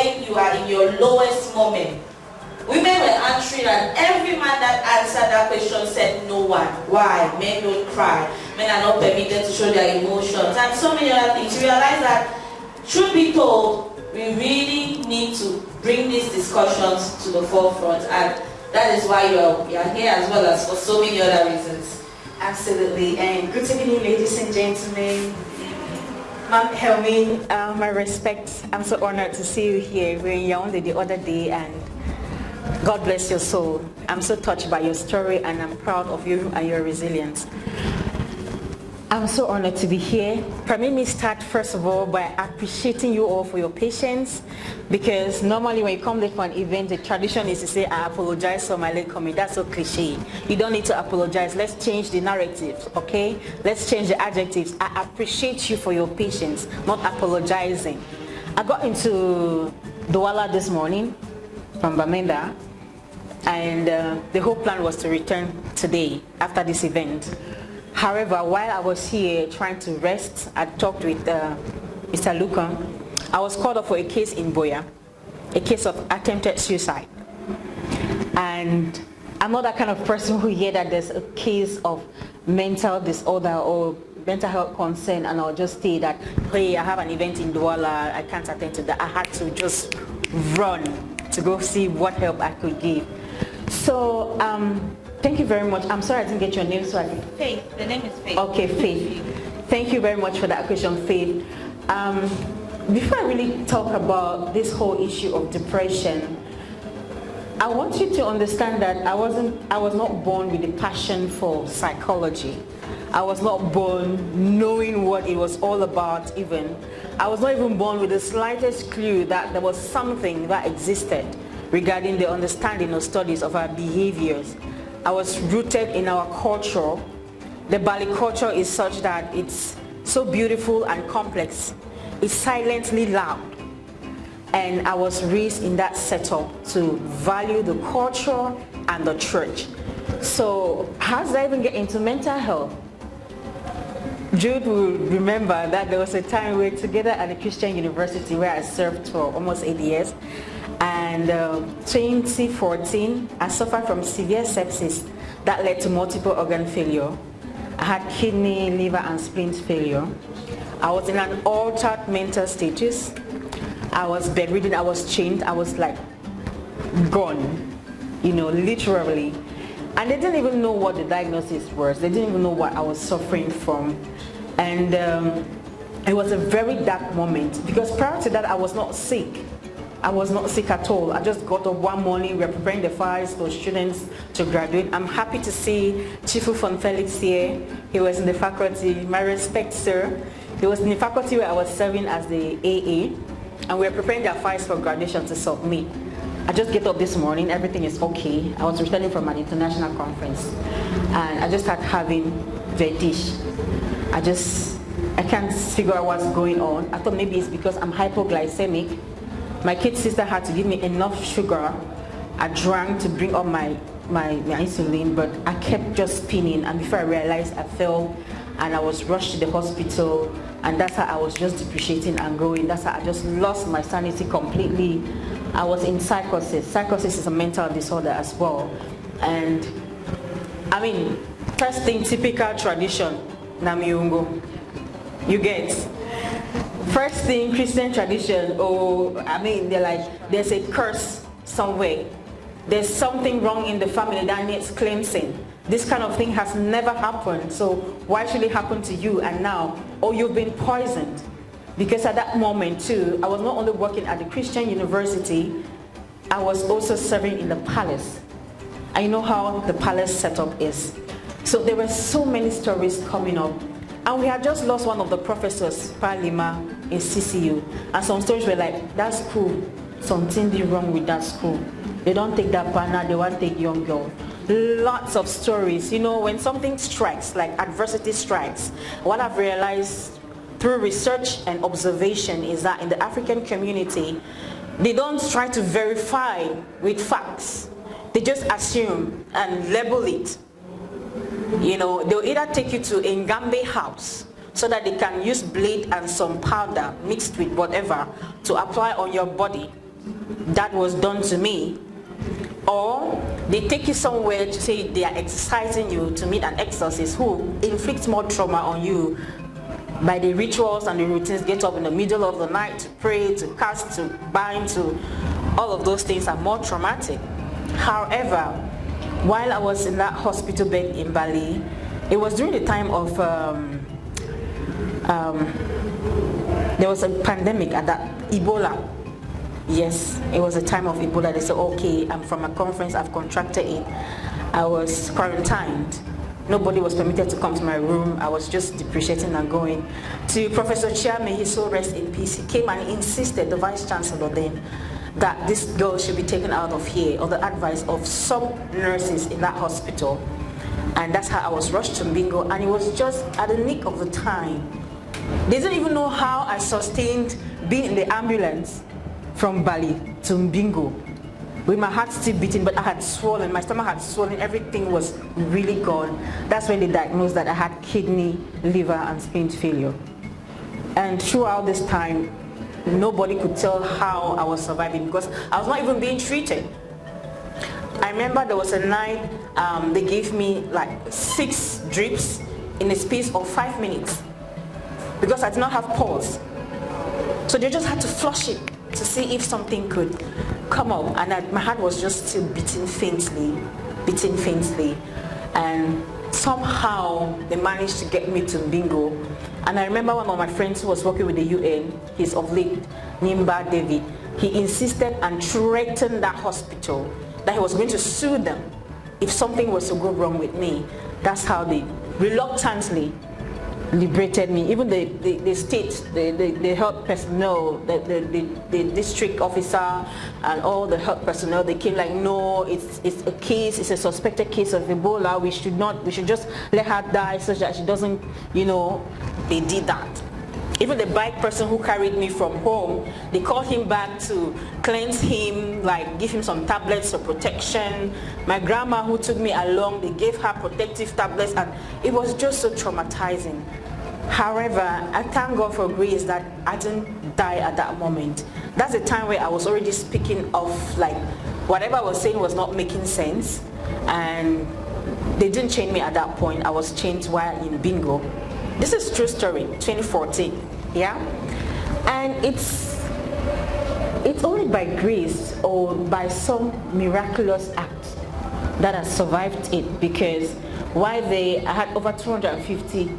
when you are in your lowest moment. Women were answering, and every man that answered that question said no one. Why? Men don't cry. Men are not permitted to show their emotions, and so many other things. You realize that, truth be told, we really need to bring these discussions to the forefront, and that is why you are here, as well as for so many other reasons. Absolutely, and good evening, ladies and gentlemen. Ma'am Helmin, my respect. I'm so honored to see you here. We were in Yaoundé the other day, and God bless your soul. I'm so touched by your story, and I'm proud of you and your resilience. I'm so honored to be here. Permit me start first of all by appreciating you all for your patience, because normally when you come there for an event, the tradition is to say, I apologize for my late coming. That's so cliche. You don't need to apologize. Let's change the narrative, okay? Let's change the adjectives. I appreciate you for your patience, not apologizing. I got into Douala this morning from Bamenda, and the whole plan was to return today after this event. However, while I was here trying to rest, I talked with Mr. Lucan. I was called up for a case in Boya, a case of attempted suicide. And I'm not that kind of person who hear that there's a case of mental disorder or mental health concern, and I'll just say that, hey, I have an event in Douala, I can't attend to that. I had to just run to go see what help I could give. So, thank you very much. I'm sorry I didn't get your name, so I can... Faith. The name is Faith. Okay, Faith. Thank you very much for that question, Faith. Before I really talk about this whole issue of depression, I want you to understand that I was not born with a passion for psychology. I was not born knowing what it was all about even. I was not even born with the slightest clue that there was something that existed regarding the understanding or studies of our behaviors. I was rooted in our culture. The Bali culture is such that it's so beautiful and complex. It's silently loud. And I was raised in that setup to value the culture and the church. So how did I even get into mental health? Jude will remember that there was a time we were together at a Christian university where I served for almost 8 years. And 2014, I suffered from severe sepsis that led to multiple organ failure. I had kidney, liver, and spleen failure. I was in an altered mental status. I was bedridden, I was chained, I was like gone, you know, literally. And they didn't even know what the diagnosis was. They didn't even know what I was suffering from. And it was a very dark moment, because prior to that I was not sick. I was not sick at all. I just got up one morning, we were preparing the files for students to graduate. I'm happy to see Chifu von Felix here. He was in the faculty. My respect, sir. He was in the faculty where I was serving as the AA, and we were preparing their files for graduation to submit. I just get up this morning, everything is okay. I was returning from an international conference, and I just started having vertigo. I can't figure out what's going on. I thought maybe it's because I'm hypoglycemic. My kid sister had to give me enough sugar. I drank to bring up my insulin, but I kept just spinning, and before I realized, I fell and I was rushed to the hospital, and that's how I was just depreciating and going. That's how I just lost my sanity completely. I was in psychosis. Psychosis is a mental disorder as well. And I mean, first thing, typical tradition, Namiyungo. You get. First thing, Christian tradition, they're like, there's a curse somewhere. There's something wrong in the family that needs cleansing. This kind of thing has never happened, so why should it happen to you? And now, you've been poisoned. Because at that moment too, I was not only working at the Christian university, I was also serving in the palace. I know how the palace setup is. So there were so many stories coming up. And we had just lost one of the professors, Palima, in CCU. And some stories were like, that school, something did wrong with that school. They don't take that partner, they want to take young girl. Lots of stories. You know, when something strikes, like adversity strikes, what I've realized through research and observation is that in the African community, they don't try to verify with facts. They just assume and label it. You know, they'll either take you to a Ngambe house so that they can use blade and some powder mixed with whatever to apply on your body that was done to me, or they take you somewhere to say they are exercising you to meet an exorcist who inflicts more trauma on you by the rituals and the routines. Get up in the middle of the night to pray, to cast, to bind, to all of those things are more traumatic. However, while I was in that hospital bed in Bali, it was during the time of there was a pandemic at that, Ebola. Yes, it was a time of Ebola. They said, okay, I'm from a conference, I've contracted it. I was quarantined. Nobody was permitted to come to my room. I was just depreciating and going. To Professor Chia, may he so rest in peace, he came and insisted, the Vice Chancellor then, that this girl should be taken out of here, or the advice of some nurses in that hospital. And that's how I was rushed to Mbingo, and it was just at the nick of the time. They didn't even know how I sustained being in the ambulance from Bali to Mbingo with my heart still beating, but I had swollen, my stomach had swollen, everything was really gone. That's when they diagnosed that I had kidney, liver and spleen failure. And throughout this time, nobody could tell how I was surviving because I was not even being treated. I remember there was a night they gave me like 6 drips in a space of 5 minutes because I did not have pulse. So they just had to flush it to see if something could come up, and my heart was just still beating faintly. And somehow they managed to get me to Mbingo. And I remember one of my friends who was working with the UN, he's of late, Nimba David, he insisted and threatened that hospital that he was going to sue them if something was to go wrong with me. That's how they reluctantly liberated me. Even the state, the health personnel, the district officer and all the health personnel, they came like, no, it's a case, it's a suspected case of Ebola, we should just let her die so that she doesn't, they did that. Even the bike person who carried me from home, they called him back to cleanse him, like give him some tablets for protection. My grandma who took me along, they gave her protective tablets, and it was just so traumatizing. However, I thank God for grace that I didn't die at that moment. That's the time where I was already speaking of, like, whatever I was saying was not making sense, and they didn't chain me at that point. I was chained while in Bingo. This is true story, 2014, yeah? And it's only by grace or by some miraculous act that I survived it, because while I had over 250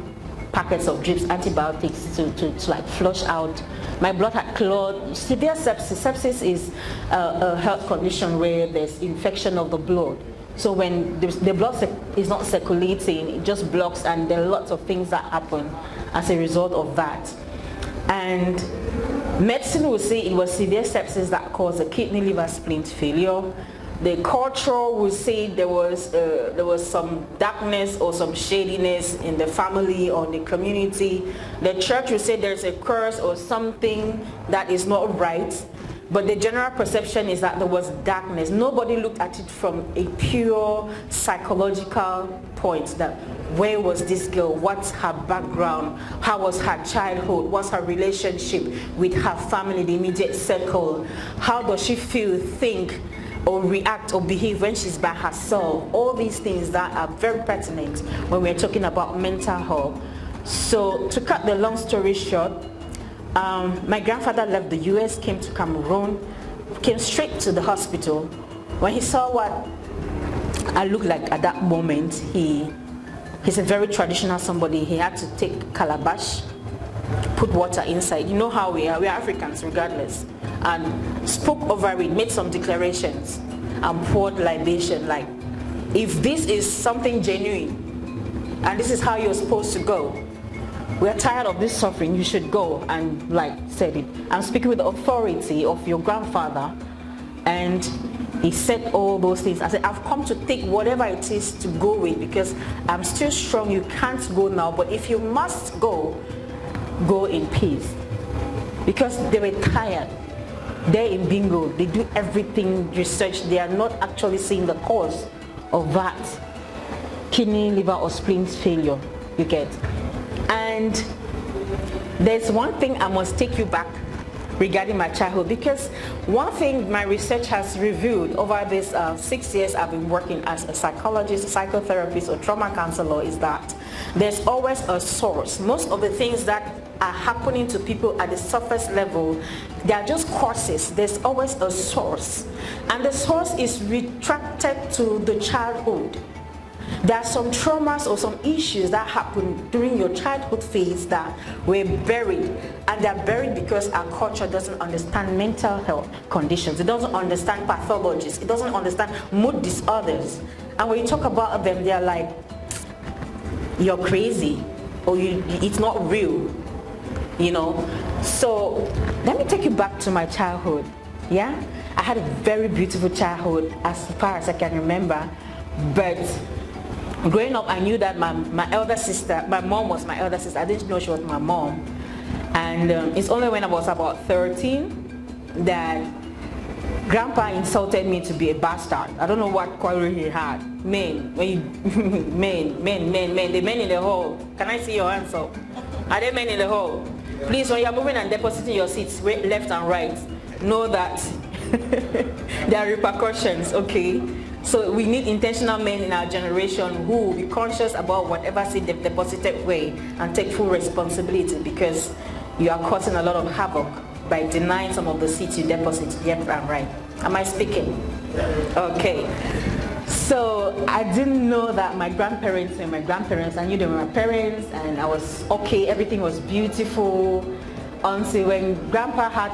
packets of drips, antibiotics to like flush out. My blood had clotted. Severe sepsis. Sepsis is a health condition where there's infection of the blood. So when the blood is not circulating, it just blocks, and there are lots of things that happen as a result of that. And medicine will say it was severe sepsis that caused the kidney, liver, spleen failure. The cultural will say there was some darkness or some shadiness in the family or the community. The church will say there's a curse or something that is not right. But the general perception is that there was darkness. Nobody looked at it from a pure psychological point, that where was this girl, what's her background, how was her childhood, what's her relationship with her family, the immediate circle, how does she feel, think, or react or behave when she's by herself. All these things that are very pertinent when we're talking about mental health. So to cut the long story short, my grandfather left the US, came to Cameroon, came straight to the hospital. When he saw what I looked like at that moment, he's a very traditional somebody. He had to take calabash, put water inside. You know how we are Africans regardless. And spoke over it, made some declarations, and poured libation, like, if this is something genuine, and this is how you're supposed to go, we are tired of this suffering, you should go, and like said it. I'm speaking with the authority of your grandfather, and he said all those things. I said, I've come to take whatever it is to go with, because I'm still strong, you can't go now, but if you must go, go in peace. Because they were tired. They're in Bingo, they do everything research, they are not actually seeing the cause of that kidney, liver or spleen failure, you get. And there's one thing I must take you back, regarding my childhood, because one thing my research has revealed over these 6 years I've been working as a psychologist, psychotherapist, or trauma counselor is that there's always a source. Most of the things that are happening to people at the surface level, they are just causes. There's always a source, and the source is retracted to the childhood. There are some traumas or some issues that happened during your childhood phase that were buried, and they're buried because our culture doesn't understand mental health conditions. It doesn't understand pathologies. It doesn't understand mood disorders. And when you talk about them, they're like, you're crazy, or it's not real, you know. So let me take you back to my childhood. Yeah, I had a very beautiful childhood as far as I can remember, but growing up, I knew that my elder sister, my mom was my elder sister. I didn't know she was my mom. And it's only when I was about 13 that Grandpa insulted me to be a bastard. I don't know what quarrel he had. Men, when you, men, the men in the hall. Can I see your hands up? Are there men in the hall? Please, when you're moving and depositing your seats left and right, know that there are repercussions, okay? So we need intentional men in our generation who will be conscious about whatever seat they've deposited away and take full responsibility, because you are causing a lot of havoc by denying some of the seats you deposit left and right. Am I speaking? Okay. So I didn't know that my grandparents were my grandparents. I knew they were my parents, and I was okay. Everything was beautiful until when Grandpa had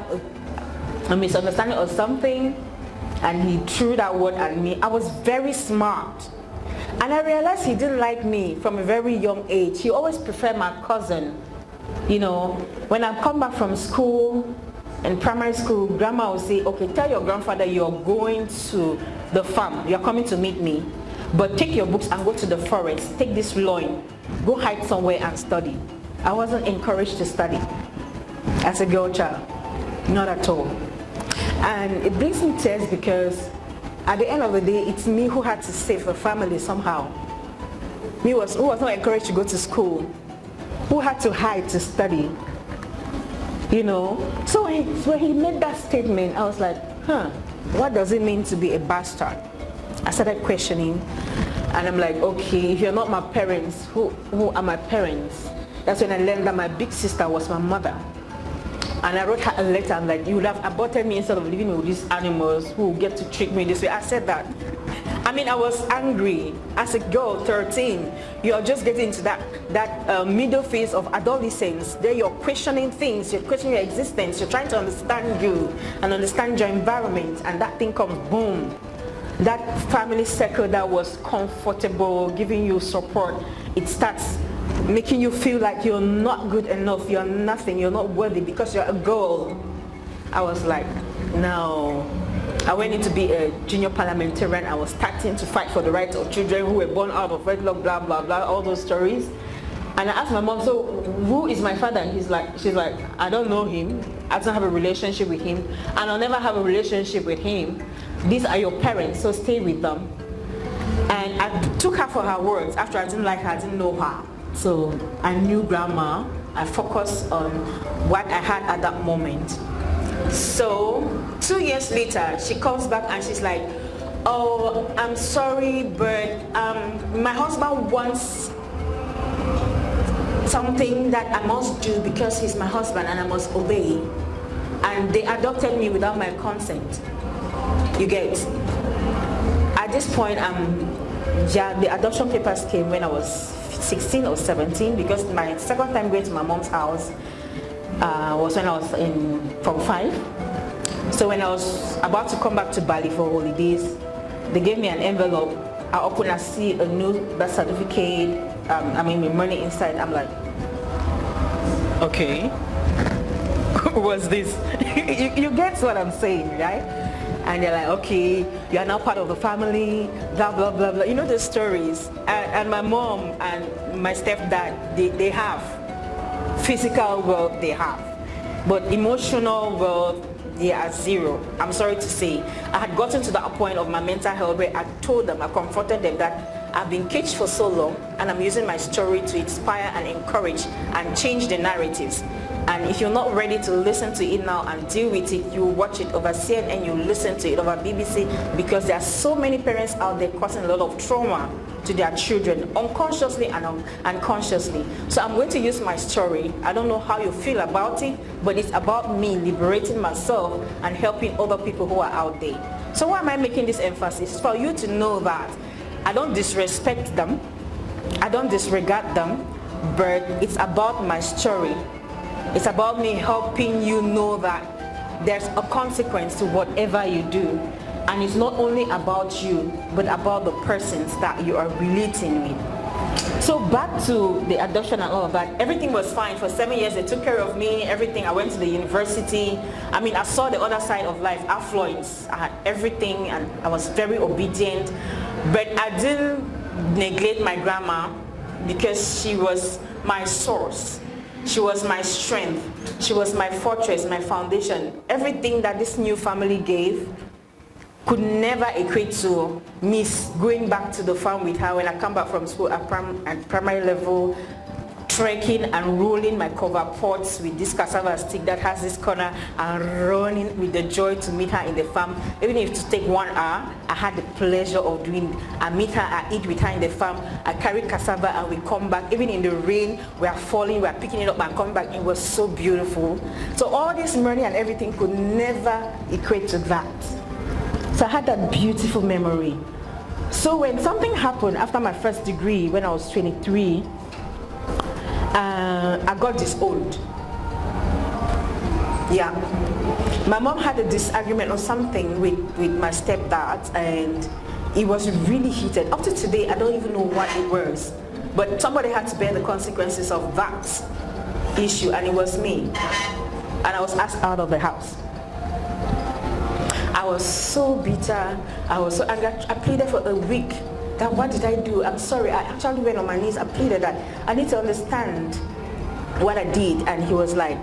a misunderstanding or something, and he threw that word at me. I was very smart, and I realized he didn't like me from a very young age. He always preferred my cousin. You know, when I come back from school, in primary school, Grandma would say, okay, tell your grandfather you're going to the farm, you're coming to meet me, but take your books and go to the forest, take this loin, go hide somewhere and study. I wasn't encouraged to study as a girl child, not at all. And it brings me tears because at the end of the day, it's me who had to save the family somehow. Me who was not encouraged to go to school, who had to hide to study, you know. So when he made that statement, I was like, what does it mean to be a bastard? I started questioning, and I'm like, okay, if you're not my parents, who are my parents? That's when I learned that my big sister was my mother. And I wrote her a letter. I'm like, you would have aborted me instead of leaving me with these animals who get to treat me this way. I said that. I mean, I was angry. As a girl, 13, you're just getting into that middle phase of adolescence. There you're questioning things. You're questioning your existence. You're trying to understand you and understand your environment. And that thing comes, boom. That family circle that was comfortable, giving you support, it starts making you feel like you're not good enough, you're nothing, you're not worthy because you're a girl. I was like, no. I went in to be a junior parliamentarian. I was starting to fight for the rights of children who were born out of wedlock, blah, blah, blah, all those stories. And I asked my mom, so who is my father? And she's like, I don't know him. I don't have a relationship with him. And I'll never have a relationship with him. These are your parents, so stay with them. And I took her for her words. After I didn't like her, I didn't know her. So I knew Grandma. I focused on what I had at that moment. So 2 years later, she comes back and she's like, oh, I'm sorry, but my husband wants something that I must do because he's my husband and I must obey. And they adopted me without my consent. You get? At this point, the adoption papers came when I was 16 or 17, because my second time going to my mom's house was when I was in Form 5. So when I was about to come back to Bali for holidays, they gave me an envelope. I open and see a new birth certificate, with money inside. I'm like, okay, what's this? you get what I'm saying, right? And they're like, okay, you are now part of the family, blah, blah, blah, blah. You know the stories. And my mom and my stepdad, they have. Physical wealth, they have. But emotional wealth, they are zero. I'm sorry to say. I had gotten to that point of my mental health where I told them, I confronted them that I've been caged for so long and I'm using my story to inspire and encourage and change the narratives. And if you're not ready to listen to it now and deal with it, you watch it over CNN, you listen to it over BBC, because there are so many parents out there causing a lot of trauma to their children, unconsciously and unconsciously. So I'm going to use my story. I don't know how you feel about it, but it's about me liberating myself and helping other people who are out there. So why am I making this emphasis? For you to know that I don't disrespect them, I don't disregard them, but it's about my story. It's about me helping you know that there's a consequence to whatever you do. And it's not only about you, but about the persons that you are relating with. So back to the adoption and all of that, everything was fine. For 7 years, they took care of me, everything. I went to the university. I mean, I saw the other side of life, affluence. I had everything, and I was very obedient. But I didn't neglect my grandma, because she was my source. She was my strength. She was my fortress, my foundation. Everything that this new family gave could never equate to me going back to the farm with her when I come back from school at primary level, trekking and rolling my cover pots with this cassava stick that has this corner, and running with the joy to meet her in the farm. Even if it took 1 hour, I had the pleasure of doing it. I meet her, I eat with her in the farm, I carry cassava and we come back. Even in the rain, we are falling, we are picking it up and coming back. It was so beautiful. So all this money and everything could never equate to that. So I had that beautiful memory. So when something happened after my first degree, when I was 23, I got disowned. Yeah. My mom had a disagreement or something with my stepdad, and it was really heated. Up to today, I don't even know what it was. But somebody had to bear the consequences of that issue, and it was me. And I was asked out of the house. I was so bitter. I was so angry. I pleaded for a week. That what did I do? I'm sorry. I actually went on my knees. I pleaded that I need to understand what I did. And he was like,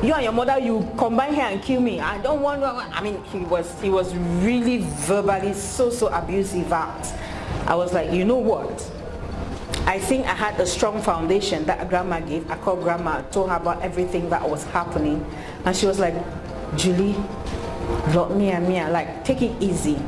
you and your mother, you combine here and kill me. I don't want. I mean, he was really verbally so abusive. I was like, you know what? I think I had a strong foundation that grandma gave. I called grandma, I told her about everything that was happening, and she was like, Julie, Mia, like, take it easy.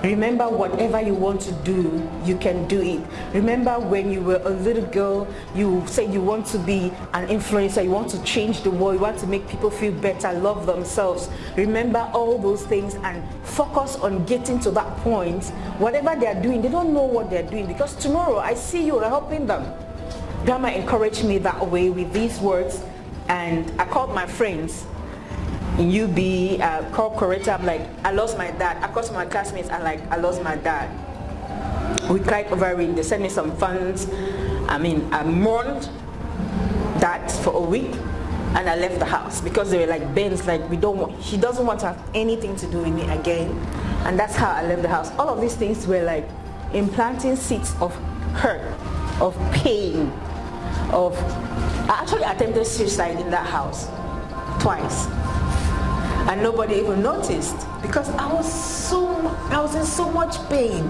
Remember, whatever you want to do, you can do it. Remember when you were a little girl, you said you want to be an influencer, you want to change the world, you want to make people feel better, love themselves. Remember all those things and focus on getting to that point. Whatever they are doing, they don't know what they're doing, because tomorrow I see you helping them. Grandma encouraged me that way with these words, and I called my friends in UB, called Coretta. I'm like, I lost my dad. I called to my classmates, I'm like, I lost my dad. We cried over it. They sent me some funds. I mean, I mourned that for a week, and I left the house because they were like, Ben's like, he doesn't want to have anything to do with me again. And that's how I left the house. All of these things were like implanting seeds of hurt, of pain, I actually attempted suicide in that house twice. And nobody even noticed, because I was in so much pain.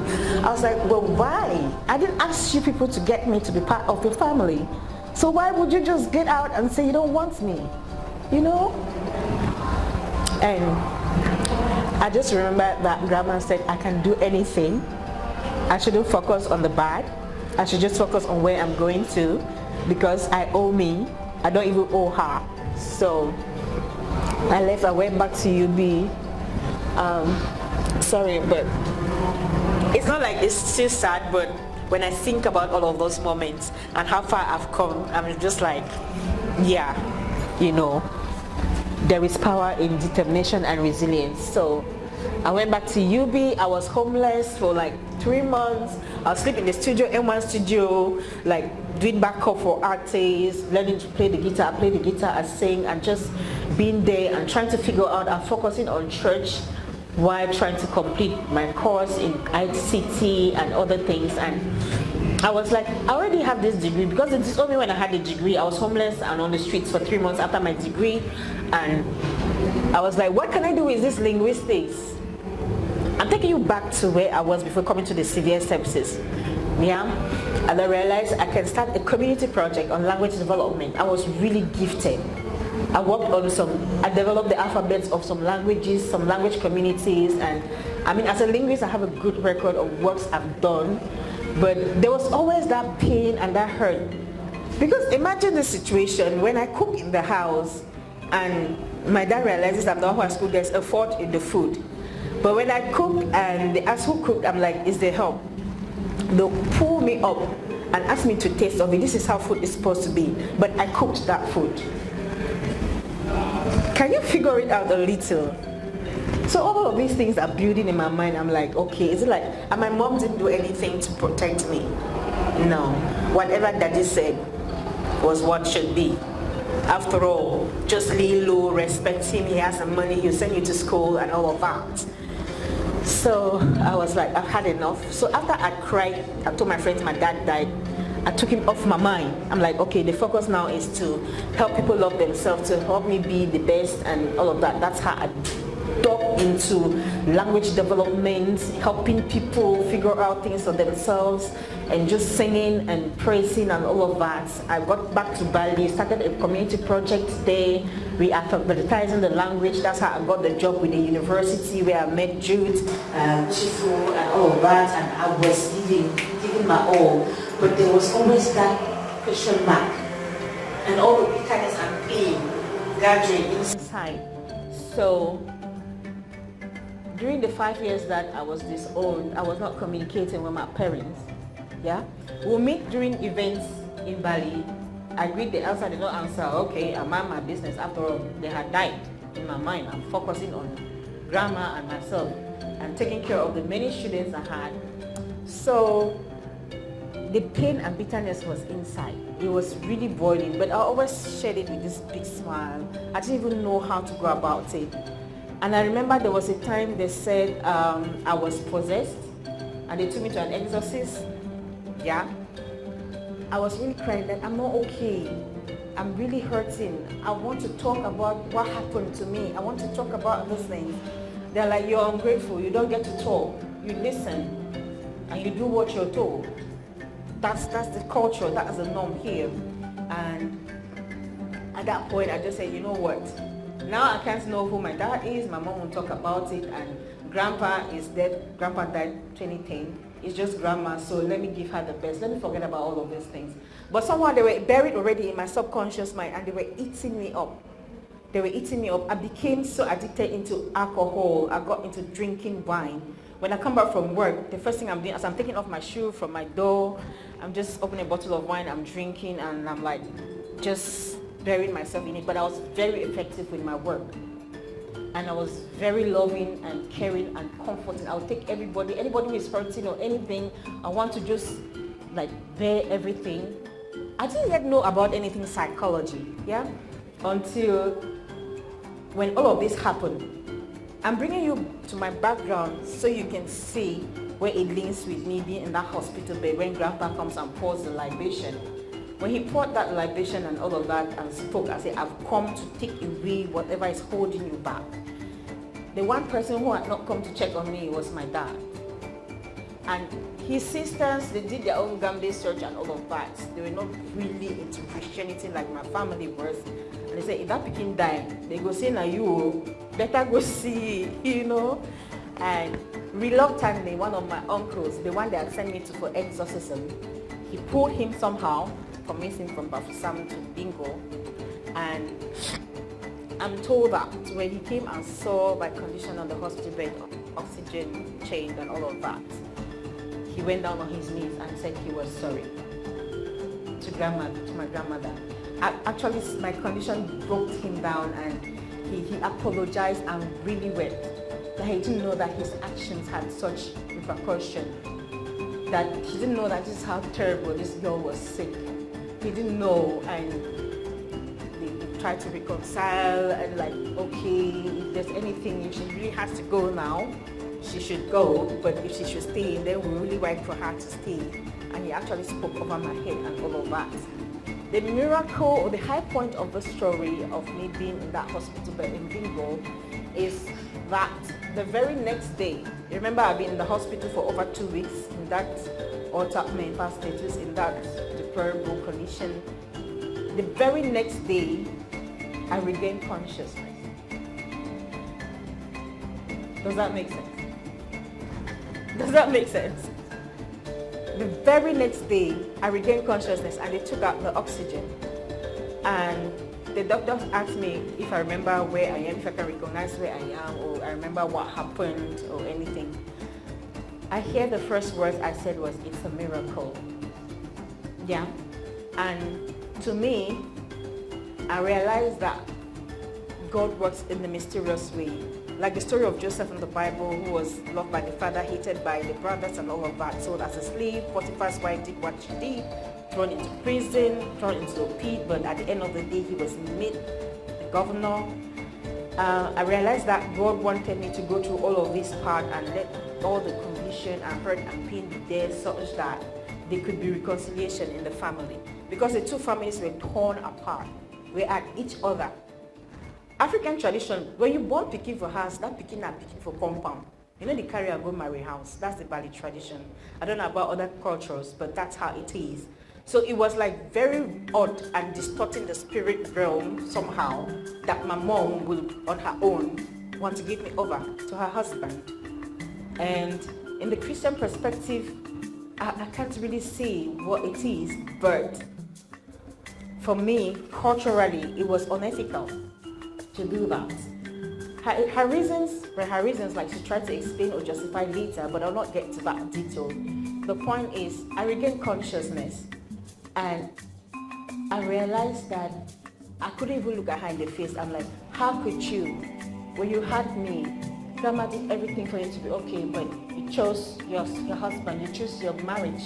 I was like, well, why? I didn't ask you people to get me to be part of your family. So why would you just get out and say you don't want me? You know? And I just remember that grandma said, I can do anything. I shouldn't focus on the bad. I should just focus on where I'm going to, because I owe me. I don't even owe her. So I left, I went back to UB. Sorry, but it's not like it's still sad, but when I think about all of those moments and how far I've come, I'm just like, yeah, you know, there is power in determination and resilience. So I went back to UB. I was homeless for like 3 months. I was sleeping in the studio, M1 studio, like doing backup for artists, learning to play the guitar. I played the guitar, I sing, and just being there and trying to figure out and focusing on church while trying to complete my course in ICT and other things. And I was like, I already have this degree, because it's only when I had the degree, I was homeless and on the streets for 3 months after my degree, and I was like, what can I do with this linguistics? I'm taking you back to where I was before coming to the severe services. Yeah, and I realized I can start a community project on language development. I was really gifted. I developed the alphabets of some languages, some language communities, and I mean, as a linguist, I have a good record of what I've done, but there was always that pain and that hurt. Because imagine the situation when I cook in the house and my dad realizes I'm the one who has cooked, there's a fault in the food. But when I cook and they ask who cooked, I'm like, is there help? They'll pull me up and ask me to taste of it. This is how food is supposed to be. But I cooked that food. Can you figure it out a little? So all of these things are building in my mind. I'm like, okay, is it like, and my mom didn't do anything to protect me? No. Whatever daddy said was what should be. After all, just lay low, respect him, he has some money, he'll send you to school and all of that. So I was like, I've had enough. So after I cried, I told my friends my dad died, I took him off my mind. I'm like, okay, the focus now is to help people love themselves, to help me be the best and all of that. That's how I dug into language development, helping people figure out things for themselves, and just singing and praising and all of that. I got back to Bali, started a community project there. We are advertising the language. That's how I got the job with the university where I met Jude, Chifu, and all of that. And I was giving my all. But there was always that question mark. And all the bitterness and pain gathering inside. So during the 5 years that I was disowned, I was not communicating with my parents. Yeah, we'll meet during events in Bali. I greet the answer, they don't answer. Okay, I'm on my business. After all, they had died. In my mind, I'm focusing on grammar and myself and taking care of the many students I had. So the pain and bitterness was inside. It was really boiling, but I always shared it with this big smile. I didn't even know how to go about it. And I remember there was a time they said I was possessed, and they took me to an exorcist. Yeah, I was really crying that I'm not okay. I'm really hurting. I want to talk about what happened to me. I want to talk about those things. They're like, you're ungrateful. You don't get to talk. You listen and you do what you're told. That's the culture. That is the norm here. And at that point, I just said, you know what? Now I can't know who my dad is. My mom won't talk about it. And grandpa is dead. Grandpa died 2010. It's just grandma, so let me give her the best. Let me forget about all of these things. But somehow they were buried already in my subconscious mind, and they were eating me up. They were eating me up. I became so addicted into alcohol. I got into drinking wine. When I come back from work, the first thing I'm doing is I'm taking off my shoe from my door. I'm just opening a bottle of wine, I'm drinking, and I'm like just burying myself in it. But I was very effective with my work. And I was very loving and caring and comforting. I would take anybody who is hurting or anything. I want to just like bear everything. I didn't yet know about anything psychology, yeah, until when all of this happened. I'm bringing you to my background so you can see where it links with me being in that hospital bed when Grandpa comes and pours the libation. When he poured that libation and all of that and spoke, I said, I've come to take away whatever is holding you back. The one person who had not come to check on me was my dad. And his sisters, they did their own Gambe search and all of that. They were not really into Christianity like my family was. And they said, if that pikin die, they go say, now you better go see, you know. And reluctantly, one of my uncles, the one that had sent me to for exorcism, he pulled him somehow, convinced him from Bafusam to Bingo. And I'm told that when he came and saw my condition on the hospital bed, oxygen chained and all of that, he went down on his knees and said he was sorry to my grandmother. Actually, my condition broke him down, and he apologized and really wept. That he didn't know that his actions had such repercussion. That he didn't know that this is how terrible this girl was sick. He didn't know, and they tried to reconcile and like, okay, if there's anything, if she really has to go now, she should go, but if she should stay, then we really like for her to stay. And he actually spoke over my head and all of that. The miracle or the high point of the story of me being in that hospital bed in Bingo is that the very next day, remember I've been in the hospital for over 2 weeks in that altered mental status, in that deplorable condition. The very next day, I regained consciousness. Does that make sense? Does that make sense? The very next day, I regained consciousness and they took out the oxygen. And the doctor asked me if I remember where I am, if I can recognize where I am, or I remember what happened or anything. I hear the first words I said was, "It's a miracle." Yeah. And to me, I realized that God works in a mysterious way. Like the story of Joseph in the Bible, who was loved by the father, hated by the brothers and all of that, sold as a slave. Potiphar's wife did what she did, thrown into prison, thrown into a pit, but at the end of the day, he was made the governor. I realized that God wanted me to go through all of this part and let all the condition and hurt and pain be there such that there could be reconciliation in the family. Because the two families were torn apart. We at each other. African tradition, when you born pikin for house, that pikin na pikin for compound. You know, they carry and go marry house. That's the Bali tradition. I don't know about other cultures, but that's how it is. So it was like very odd and distorting the spirit realm somehow that my mom would, on her own, want to give me over to her husband. And in the Christian perspective, I can't really see what it is, but for me, culturally, it was unethical to do that. Her reasons were her reasons, like she tried to explain or justify later, but I'll not get to that detail. The point is, I regained consciousness and I realized that I couldn't even look at her in the face. I'm like, how could you? When you had me, Grandma did everything for you to be okay, but you chose your husband, you chose your marriage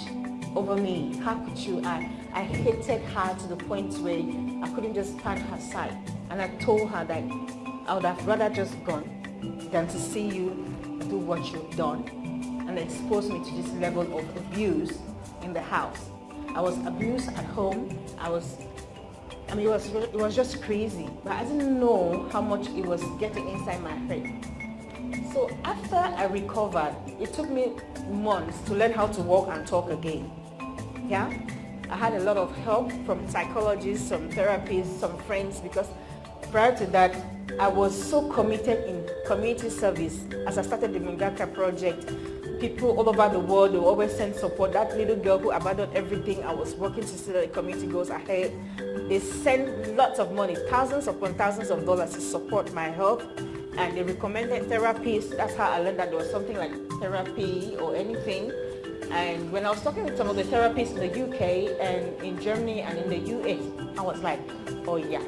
over me. How could you? I hated her to the point where I couldn't just stand her side. And I told her that I would have rather just gone than to see you do what you've done and expose me to this level of abuse in the house. I was abused at home. It was just crazy, but I didn't know how much it was getting inside my head. So after I recovered, it took me months to learn how to walk and talk again. Yeah, I had a lot of help from psychologists, some therapists, some friends, because prior to that, I was so committed in community service. As I started the Mungaka project, people all over the world, they always send support. That little girl who abandoned everything, I was working to see that the community goes ahead. They send lots of money, thousands upon thousands of dollars to support my health. And they recommended therapists. That's how I learned that there was something like therapy or anything. And when I was talking with some of the therapists in the UK and in Germany and in the US, I was like, oh yeah.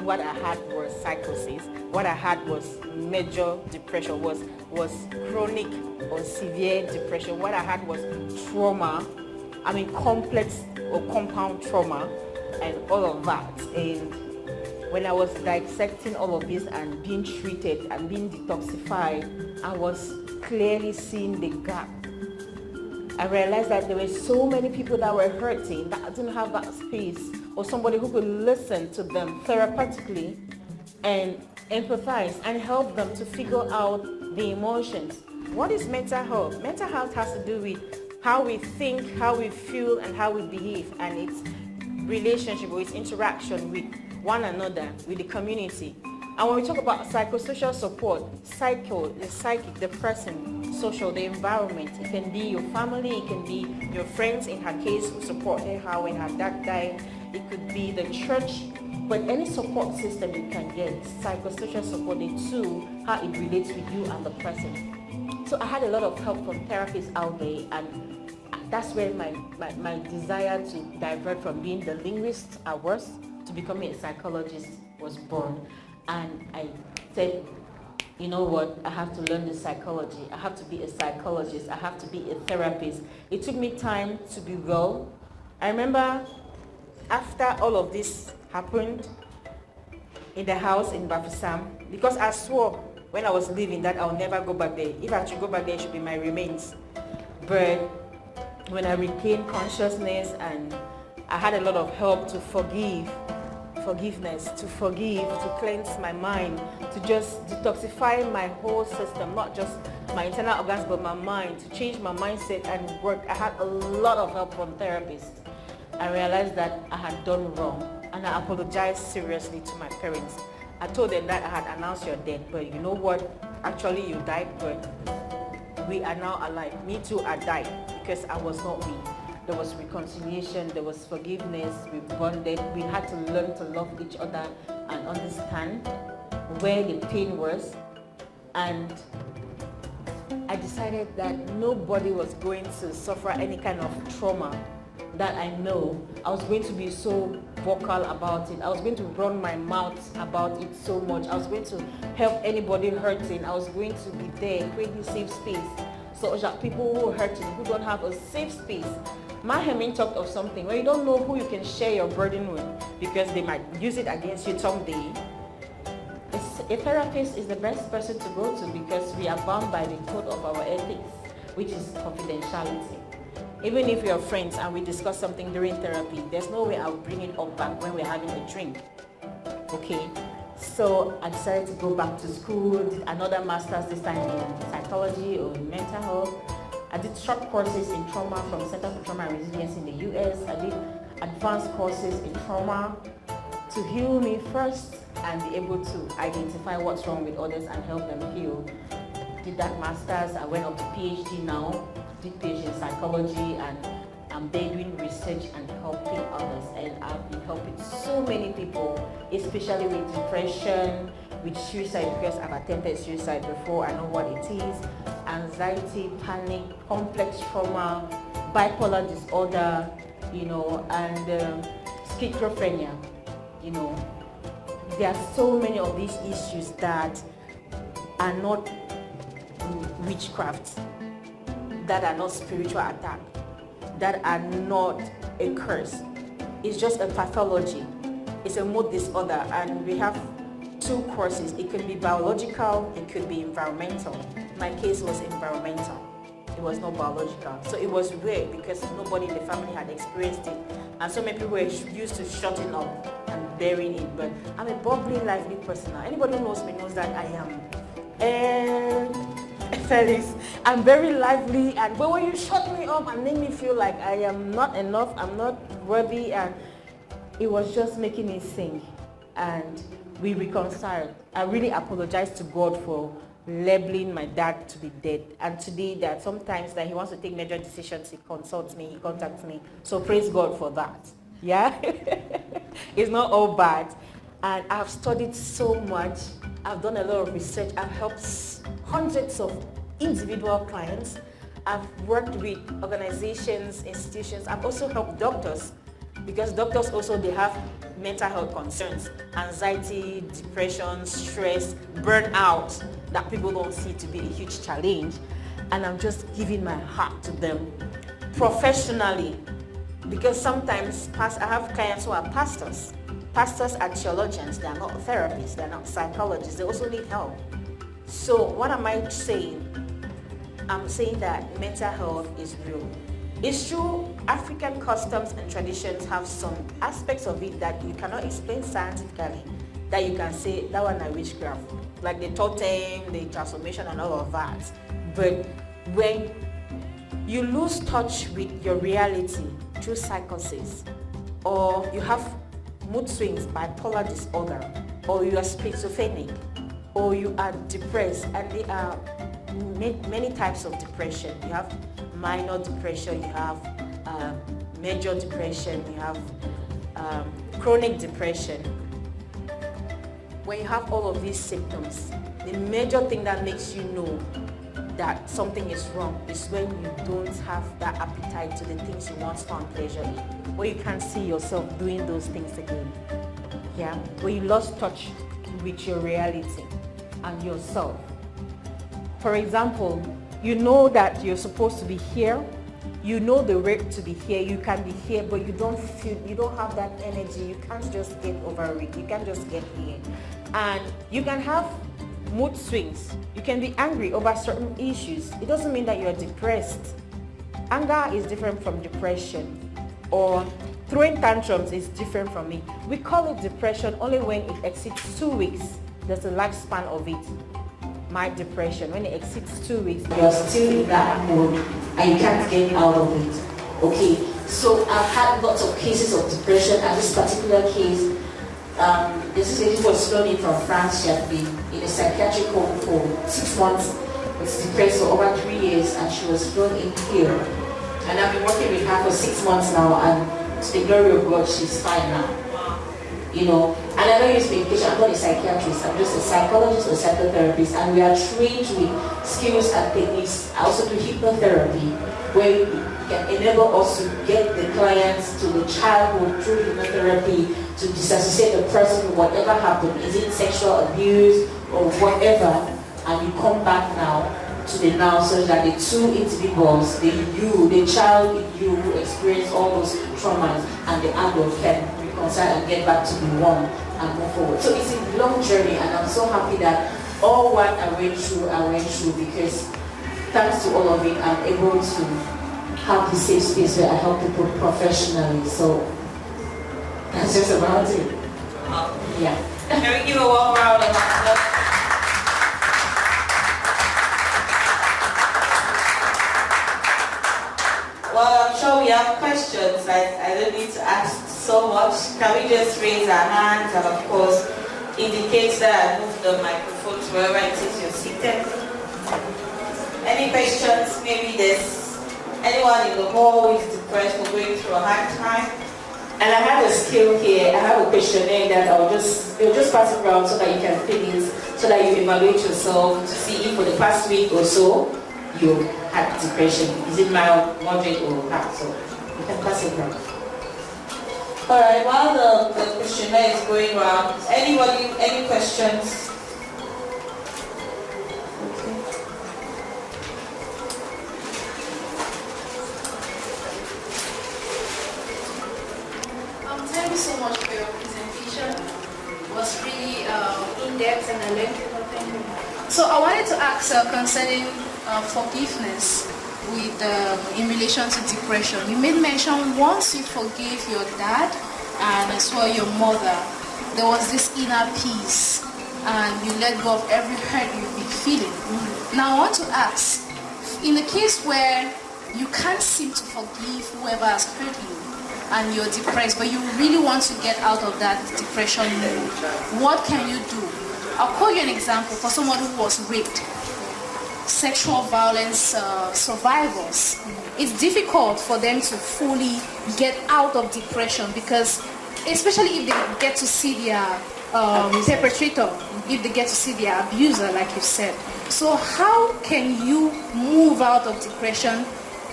What I had was psychosis. What I had was major depression, was chronic or severe depression. What I had was trauma. Complex or compound trauma and all of that. And when I was dissecting all of this and being treated and being detoxified, I was clearly seeing the gap. I realized that there were so many people that were hurting that didn't have that space or somebody who could listen to them therapeutically and empathize and help them to figure out the emotions. What is mental health? Mental health has to do with how we think, how we feel, and how we behave, and its relationship or its interaction with one another, with the community. And when we talk about psychosocial support, the psychic, the person, social, the environment, it can be your family, it can be your friends, in her case, who supported her when her dad died. It could be the church, but any support system you can get, psychosocial support, the two, how it relates with you and the person. So I had a lot of help from therapists out there, and that's where my desire to divert from being the linguist I was to becoming a psychologist was born. And I said, you know what, I have to learn the psychology. I have to be a psychologist. I have to be a therapist. It took me time to be well. I remember after all of this happened in the house in Bafisam, because I swore when I was leaving that I'll never go back there. If I should go back there, it should be my remains. But when I regained consciousness and I had a lot of help to forgiveness, to forgive, to cleanse my mind, to just detoxify my whole system, not just my internal organs, but my mind, to change my mindset and work. I had a lot of help from therapists. I realized that I had done wrong. and I apologized seriously to my parents. I told them that I had announced your death, but you know what? Actually, you died, but we are now alive. Me too, I died because I was not me. There was reconciliation, there was forgiveness, we bonded. We had to learn to love each other and understand where the pain was. And I decided that nobody was going to suffer any kind of trauma that I know. I was going to be so vocal about it. I was going to run my mouth about it so much. I was going to help anybody hurting. I was going to be there, creating safe space. So that people who are hurting, who don't have a safe space. Mahemin talked of something where you don't know who you can share your burden with because they might use it against you someday. A therapist is the best person to go to because we are bound by the code of our ethics, which is confidentiality. Even if we are friends and we discuss something during therapy, there's no way I'll bring it up back when we're having a drink. Okay, so I decided to go back to school, did another master's, this time in psychology or in mental health. I did short courses in trauma from Center for Trauma and Resilience in the US. I did advanced courses in trauma to heal me first and be able to identify what's wrong with others and help them heal. Did that master's, I went up to PhD now, did PhD in psychology, and I'm there doing research and helping others. And I've been helping so many people, especially with depression, with suicide, because I've attempted suicide before, I know what it is, anxiety, panic, complex trauma, bipolar disorder, and schizophrenia, There are so many of these issues that are not witchcraft, that are not spiritual attack, that are not a curse. It's just a pathology. It's a mood disorder, and we have two courses. It could be biological, it could be environmental. My case was environmental. It was not biological. So it was weird because nobody in the family had experienced it. And so many people were used to shutting up and burying it. But I'm a bubbly, lively person now. Anybody who knows me knows that I am. Felix, I'm very lively, but when you shut me up and make me feel like I am not enough, I'm not worthy, and it was just making me sing. And we reconciled. I really apologize to God for labeling my dad to be dead. And today, that sometimes that he wants to take major decisions, he consults me, he contacts me. So praise God for that. Yeah, it's not all bad. And I've studied so much. I've done a lot of research. I've helped hundreds of individual clients. I've worked with organizations, institutions. I've also helped doctors, because doctors also, they have mental health concerns, anxiety, depression, stress, burnout, that people don't see to be a huge challenge. And I'm just giving my heart to them professionally, because sometimes I have clients who are pastors. Pastors are theologians, they are not therapists, they are not psychologists, they also need help. So what am I saying? I'm saying that mental health is real. It's true, African customs and traditions have some aspects of it that you cannot explain scientifically, that you can say that one is witchcraft, like the totem, the transformation and all of that. But when you lose touch with your reality through psychosis, or you have mood swings, bipolar disorder, or you are schizophrenic, or you are depressed, and there are many types of depression. You have minor depression, you have major depression, you have chronic depression. When you have all of these symptoms, the major thing that makes you know that something is wrong is when you don't have that appetite to the things you once found pleasure in, where you can't see yourself doing those things again. Yeah, where you lost touch with your reality and yourself. For example, you know that you're supposed to be here, you know the rate to be here, you can be here, but you don't have that energy, you can't just get over it, you can't just get here. And you can have mood swings, you can be angry over certain issues. It doesn't mean that you're depressed. Anger is different from depression, or throwing tantrums is different from it. We call it depression only when it exceeds 2 weeks. There's a lifespan of it. My depression, when it exceeds 2 weeks, you're still in that mode and you can't get out of it. Okay, So I've had lots of cases of depression, and this particular case, this lady was flown in from France. She had been in a psychiatric home for 6 months, was depressed for over 3 years, and she was flown in here. And I've been working with her for 6 months now, and to the glory of God, she's fine now. You know, and I don't use medication. I'm not a psychiatrist. I'm just a psychologist or psychotherapist, and we are trained with skills and techniques. I also do hypnotherapy, where we can enable us to get the clients to the childhood through hypnotherapy to disassociate the person with whatever happened. Is it sexual abuse or whatever? And you come back now to the now, so that the two individuals, the child in you who experienced all those traumas, and the adult can reconcile and get back to be one and move forward. So it's a long journey, and I'm so happy that all what I went through, because thanks to all of it, I'm able to have the safe space where I help people professionally. So that's just about it. Yeah. Can we give a warm round of applause? Well, I'm sure we have questions. I don't need to ask so much. Can we just raise our hands and, of course, indicate that I move the microphone to wherever it is you're seated? Any questions? Maybe there's anyone in the hall who is depressed or going through a hard time? And I have a skill here. I have a questionnaire that we'll just pass it around so that you can fill in, so that you evaluate yourself to see if for the past week or so you had depression. Is it mild, moderate, or hard? So you can pass it around. Alright, while the questionnaire is going around, anybody, any questions? Thank you so much for your presentation. It was really in-depth, and I learned a lot. Thank you. So I wanted to ask concerning forgiveness in relation to depression. You made mention once you forgave your dad and as well your mother, there was this inner peace and you let go of every hurt you've been feeling. Now I want to ask, in the case where you can't seem to forgive whoever has hurt you and you're depressed, but you really want to get out of that depression mood, what can you do? I'll call you an example for someone who was raped. Sexual violence survivors, it's difficult for them to fully get out of depression, because especially if they get to see their perpetrator, if they get to see their abuser, like you said. So how can you move out of depression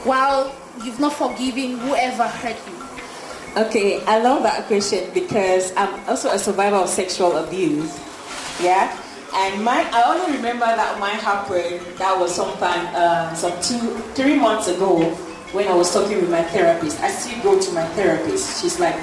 while you've not forgiven whoever hurt you? Okay, I love that question because I'm also a survivor of sexual abuse. Yeah. And I only remember that mine happened, that was sometime, some 2-3 months ago, when I was talking with my therapist. I still go to my therapist. She's like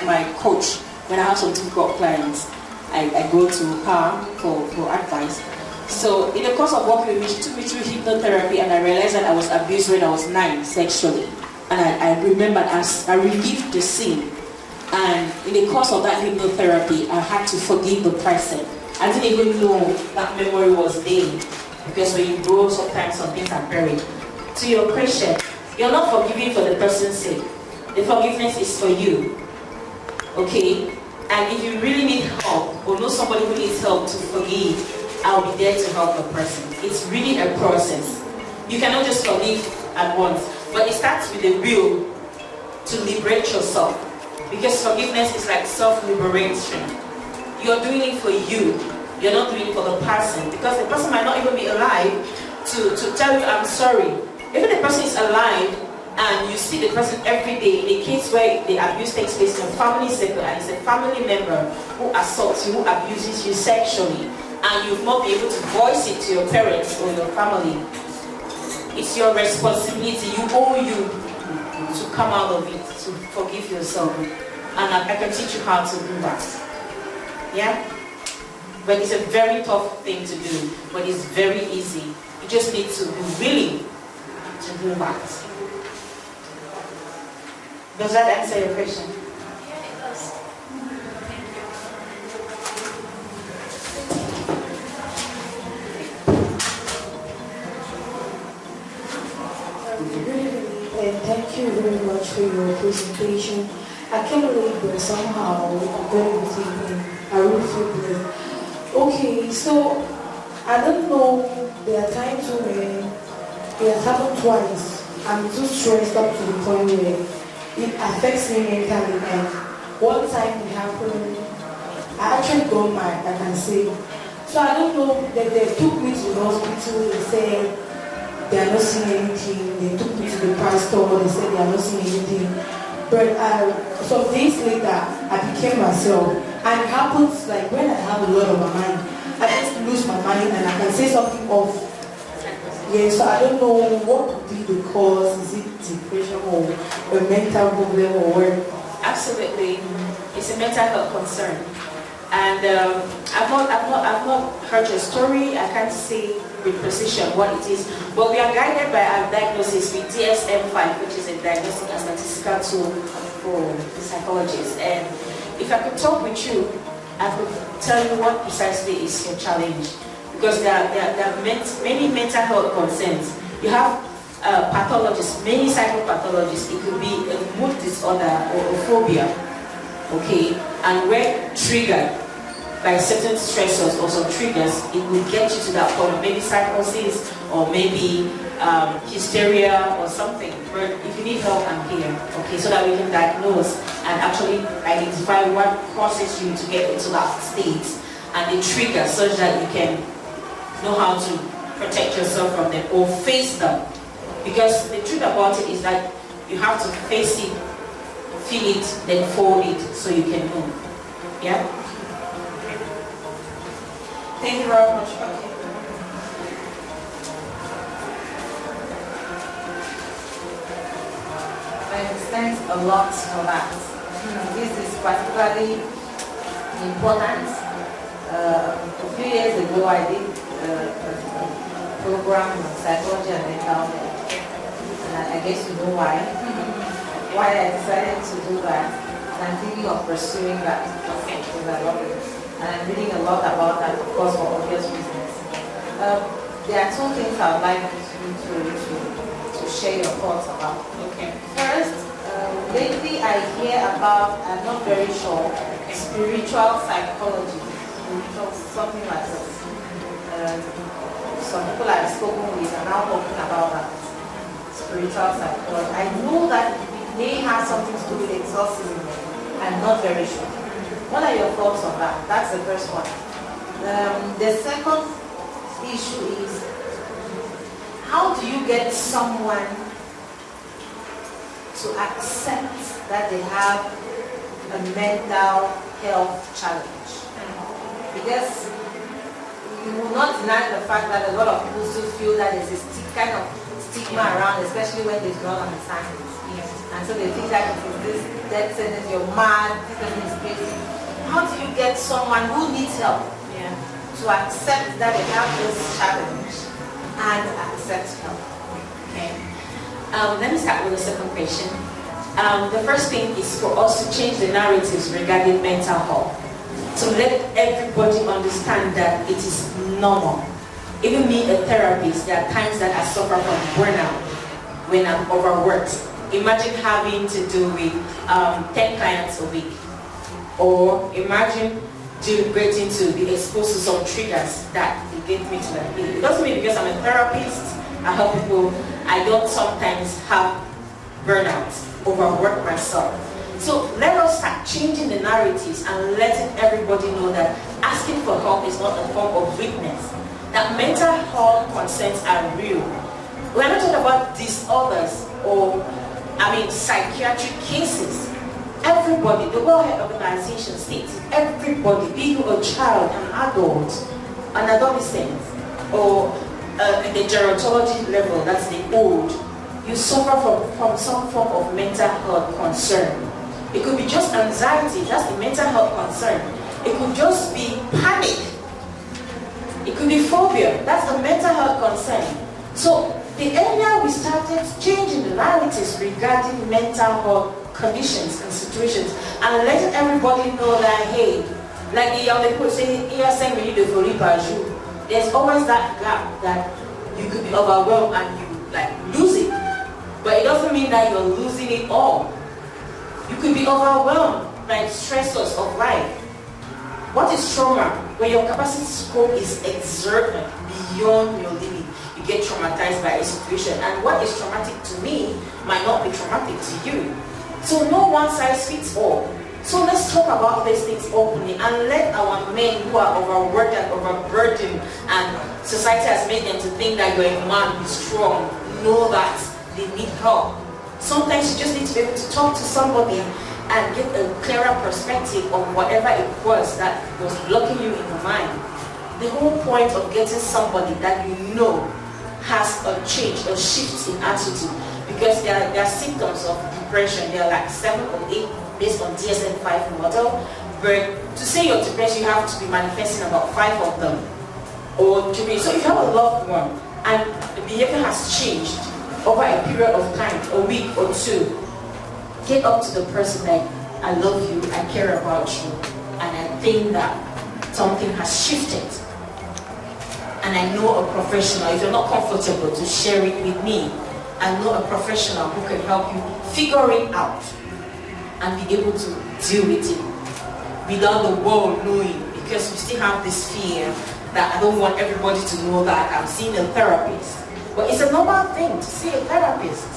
my coach. When I have some difficult clients, I go to her for advice. So in the course of working with me, she took me through hypnotherapy, and I realized that I was abused when I was 9 sexually. And I remembered as I relived the scene. And in the course of that hypnotherapy, I had to forgive the person. I didn't even know that memory was there, because when you grow, sometimes some things are buried. To your question, you're not forgiving for the person's sake. The forgiveness is for you. Okay? And if you really need help, or know somebody who needs help to forgive, I'll be there to help the person. It's really a process. You cannot just forgive at once, but it starts with the will to liberate yourself. Because forgiveness is like self-liberation. You're doing it for you. You're not doing it for the person, because the person might not even be alive to tell you I'm sorry. Even the person is alive and you see the person every day, in a case where the abuse takes place in a family circle and it's a family member who assaults you, who abuses you sexually, and you've not been able to voice it to your parents or your family, it's your responsibility. You owe you to come out of it, to forgive yourself. And I can teach you how to do that. Yeah? But it's a very tough thing to do, but it's very easy. You just need to be willing to do that. Does that answer your question? Yeah, it does. Thank you. Thank you very much for your presentation. I can't believe that somehow I'm very this evening. I really feel blessed. Okay, so I don't know, there are times when it has happened twice. I'm too stressed up to the point where it affects me mentally. And one time it happened, I actually got mad, I can say. So I don't know, they took me to the hospital, they said they are not seeing anything. They took me to the pastor, they said they are not seeing anything. But some days later, I became myself. And it happens like when I have a lot on my mind, I just lose my mind and I can say something off. Yeah, so I don't know what could be the cause. Is it depression or a mental problem or what? Absolutely, it's a mental health concern. And I've not heard your story. I can't say with precision what it is, but we are guided by our diagnosis with DSM-5, which is a diagnostic and statistical tool for psychologists. And if I could talk with you, I could tell you what precisely is your challenge, because there are many mental health concerns. You have pathologists, many psychopathologists. It could be a mood disorder or a phobia. Okay, and when triggered by certain stressors or some triggers, it will get you to that point, maybe psychosis or maybe hysteria or something. But if you need help, I'm here, okay, so that we can diagnose and actually identify what causes you to get into that state and the trigger, such that you can know how to protect yourself from them or face them. Because the truth about it is that you have to face it, feel it, then fold it so you can move. Yeah? Thank you very much. Okay. I understand a lot for that. This is particularly important. A few years ago, I did a program on psychology and mental health. And I guess you know why. Why I decided to do that, and I'm thinking of pursuing that because I love it. And I'm reading a lot about that, of course, for obvious reasons. There are two things I would like you to share your thoughts about. Okay. First, lately I hear about, I'm not very sure, spiritual psychology, something like this. Some people I've spoken with are now talking about that. Spiritual psychology. I know that may have something to do with exorcism. I'm not very sure. What are your thoughts on that? That's the first one. The second issue is, how do you get someone to accept that they have a mental health challenge? Because you will not deny the fact that a lot of people still feel that there's a kind of stigma around, especially when they don't understand it. And so they think that this death sentence, you're mad, this person is crazy. How do you get someone who needs help to accept that they have this challenge and accept help? Okay. Let me start with the second question. The first thing is for us to change the narratives regarding mental health. To let everybody understand that it is normal. Even me, a therapist, there are times that I suffer from burnout when I'm overworked. Imagine having to do with 10 clients a week. Or imagine getting to be exposed to some triggers that get me to that. It doesn't mean because I'm a therapist, I help people, I don't sometimes have burnout, overwork myself. So let us start changing the narratives and letting everybody know that asking for help is not a form of weakness. That mental health concerns are real. We're not talking about disorders or psychiatric cases. Everybody, the World Health Organization states, everybody, be you a child, an adult, an adolescent, or in the gerontology level, that's the old, you suffer from some form of mental health concern. It could be just anxiety, that's the mental health concern. It could just be panic. It could be phobia, that's the mental health concern. So the earlier we started changing the narratives regarding mental health conditions and situations and letting everybody know that, hey, like the young people say, there's always that gap that you could be overwhelmed and you lose it. but it doesn't mean that you're losing it all. You could be overwhelmed by the stressors of life. What is trauma? When your capacity scope is exerted beyond your limit, you get traumatized by a situation. And what is traumatic to me might not be traumatic to you. So no one size fits all. So let's talk about these things openly and let our men who are overworked and overburdened and society has made them to think that you're a man who's strong, know that they need help. Sometimes you just need to be able to talk to somebody and get a clearer perspective of whatever it was that was blocking you in your mind. The whole point of getting somebody that you know has a change, a shift in attitude, because there are symptoms of depression. There are like 7 or 8 based on DSM-5 model, but to say you're depressed, you have to be manifesting about 5 of them. Or to be, so if you have a loved one and the behavior has changed over a period of time, a week or 2, get up to the person like, I love you, I care about you, and I think that something has shifted. And I know a professional, if you're not comfortable to share it with me, I know a professional who can help you figure it out and be able to deal with it without the world knowing, because we still have this fear that I don't want everybody to know that I'm seeing a therapist. But it's a normal thing to see a therapist.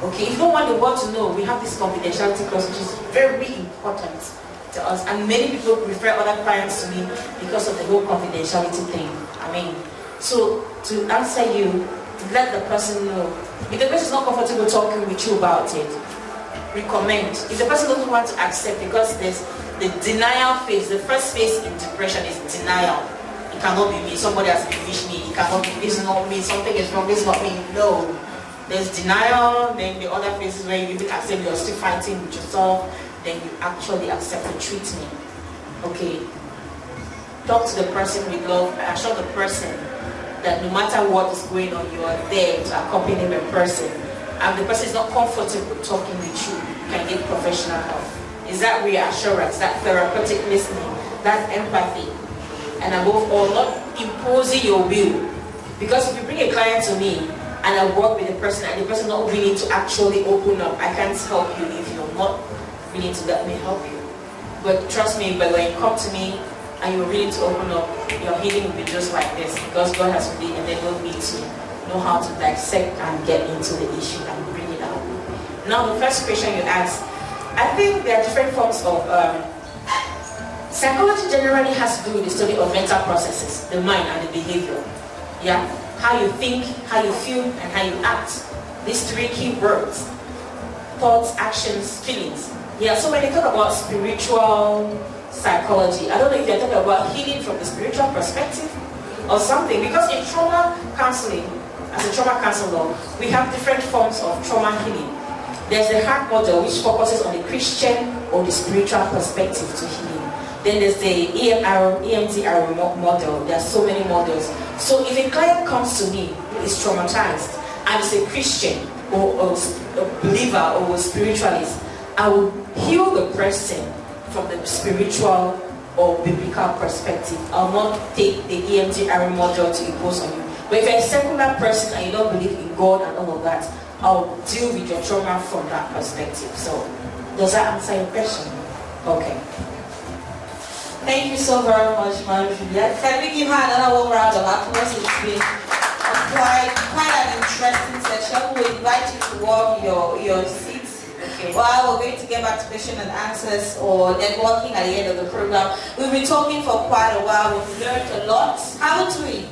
Okay, if you don't want the world to know, we have this confidentiality clause, which is very important to us. And many people refer other clients to me because of the whole confidentiality thing. I mean, so to answer you, let the person know. If the person is not comfortable talking with you about it, recommend. If the person doesn't want to accept, because there's the denial phase, the first phase in depression is denial. It cannot be me, somebody has bewitched me, it cannot be, this is not me, something is wrong, this is not me. No. There's denial, then the other phase is where you even accept you're still fighting with yourself, then you actually accept the treatment. Okay. Talk to the person with love, assure the person that no matter what is going on, you are there to accompany the person. And the person is not comfortable talking with you, you can get professional help. Is that reassurance, that therapeutic listening, that empathy, and above all, not imposing your will. Because if you bring a client to me and I work with the person and the person not willing to actually open up, I can't help you if you're not willing to let me help you. But trust me, but when you come to me and you're willing to open up, your healing will be just like this, because God has really enabled me to know how to dissect and get into the issue and bring it out. Now the first question you asked, I think there are different forms of psychology generally has to do with the study of mental processes, the mind and the behavior. Yeah? How you think, how you feel, and how you act. These 3 key words. Thoughts, actions, feelings. Yeah, so when they talk about spiritual psychology, I don't know if they're talking about healing from the spiritual perspective or something, because in trauma counseling, as a trauma counselor, we have different forms of trauma healing. There's the heart model, which focuses on the Christian or the spiritual perspective to healing. Then there's the EMDR model. There are so many models. So if a client comes to me who is traumatized and is a Christian or a believer or a spiritualist, I will heal the person from the spiritual or biblical perspective. I'll not take the EMDR model to impose on you. But if you're a secular person and you don't believe in God and all of that, I'll deal with your trauma from that perspective. So, does that answer your question? Okay. Thank you so very much, Mme Julliet. Can we give her another warm round of applause? It's been quite an interesting session. We invite you to warm your seats. Okay. While we're going to get back to question and answers or networking at the end of the program. We've been talking for quite a while. We've learned a lot, haven't we?